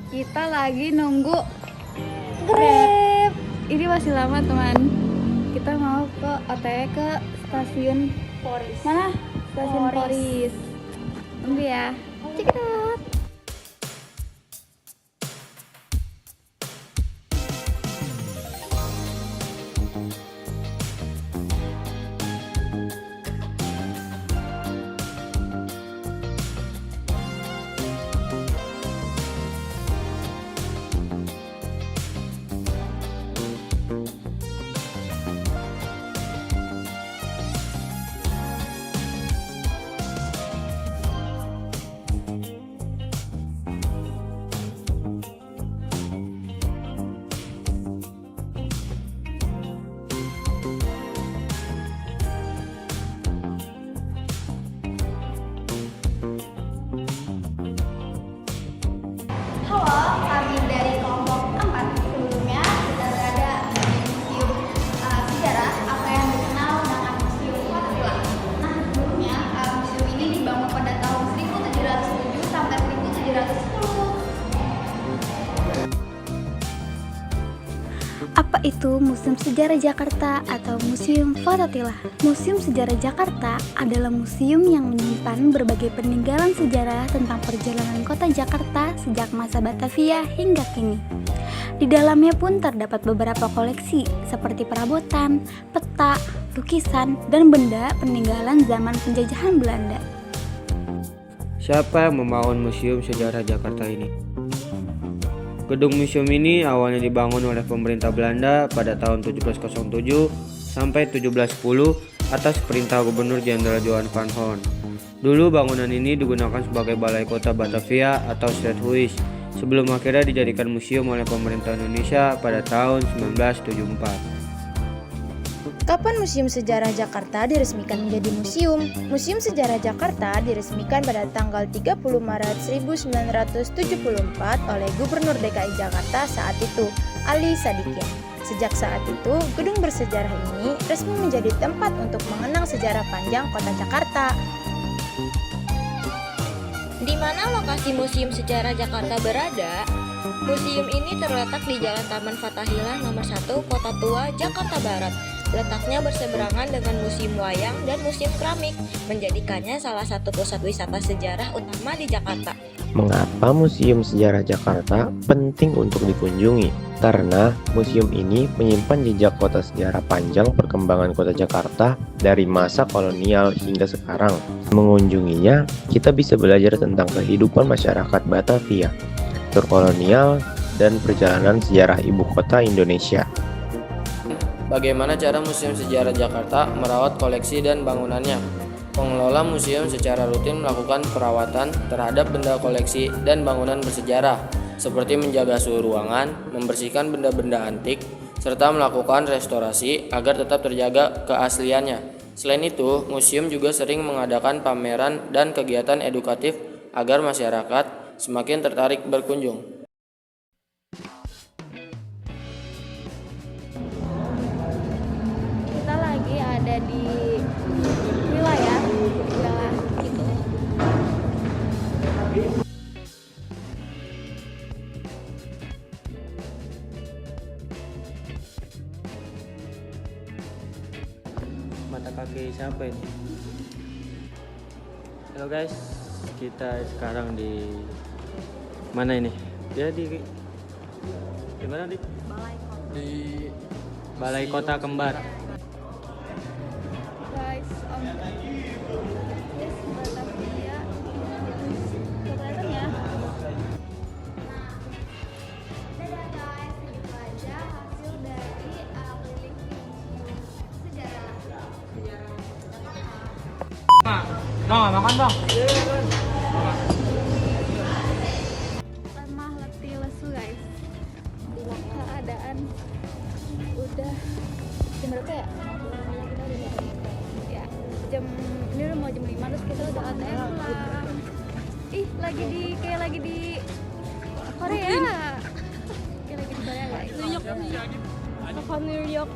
Kita lagi nunggu Grab. Ini masih lama teman. Kita mau ke OTW ke stasiun Poris. mana? Stasiun Poris. Tunggu ya. Check it out. Halo, kami dari kelompok 4. Sebelumnya kita berada di museum sejarah atau yang dikenal dengan Museum Pancasila. Nah, sebelumnya museum ini dibangun pada tahun 1707 sampai 1710. Apa itu Museum Sejarah Jakarta atau Museum Fathahillah? Museum Sejarah Jakarta adalah museum yang menyimpan berbagai peninggalan sejarah tentang perjalanan kota Jakarta sejak masa Batavia hingga kini. Di dalamnya pun terdapat beberapa koleksi seperti perabotan, peta, lukisan, dan benda peninggalan zaman penjajahan Belanda. Siapa yang membangun Museum Sejarah Jakarta ini? Gedung museum ini awalnya dibangun oleh pemerintah Belanda pada tahun 1707 sampai 1710 atas perintah Gubernur Jenderal Johan van Horn. Dulu bangunan ini digunakan sebagai balai kota Batavia atau Stadhuis sebelum akhirnya dijadikan museum oleh pemerintah Indonesia pada tahun 1974. Kapan Museum Sejarah Jakarta diresmikan menjadi museum? Museum Sejarah Jakarta diresmikan pada tanggal 30 Maret 1974 oleh Gubernur DKI Jakarta saat itu, Ali Sadikin. Sejak saat itu, gedung bersejarah ini resmi menjadi tempat untuk mengenang sejarah panjang kota Jakarta. Di mana lokasi Museum Sejarah Jakarta berada? Museum ini terletak di Jalan Taman Fathahillah nomor 1, Kota Tua, Jakarta Barat. Letaknya berseberangan dengan Museum Wayang dan Museum Keramik, menjadikannya salah satu pusat wisata sejarah utama di Jakarta. Mengapa Museum Sejarah Jakarta penting untuk dikunjungi? Karena museum ini menyimpan jejak kota sejarah panjang perkembangan kota Jakarta dari masa kolonial hingga sekarang. Mengunjunginya, kita bisa belajar tentang kehidupan masyarakat Batavia, kultur kolonial, dan perjalanan sejarah ibu kota Indonesia. Bagaimana cara Museum Sejarah Jakarta merawat koleksi dan bangunannya? Pengelola museum secara rutin melakukan perawatan terhadap benda koleksi dan bangunan bersejarah, seperti menjaga suhu ruangan, membersihkan benda-benda antik, serta melakukan restorasi agar tetap terjaga keasliannya. Selain itu, museum juga sering mengadakan pameran dan kegiatan edukatif agar masyarakat semakin tertarik berkunjung. Kita lagi ada di wilayah gitu. Mata kaki siapa ini? Halo guys, kita sekarang di mana ini? Ya di mana di? Di Balai Kota Kembar. Guys, yes, Batavia. Kelihatan ya? Dadah guys, begitu aja hasil dari keliling sejarah. Makan bang. Lemah letih lesu guys. Keadaan udah jam berapa ya? Ya, ini udah mau jam 5 terus kita udah ATM pulang. Ih, kayak lagi di Korea. Kayak lagi di Korea guys. New York. New York.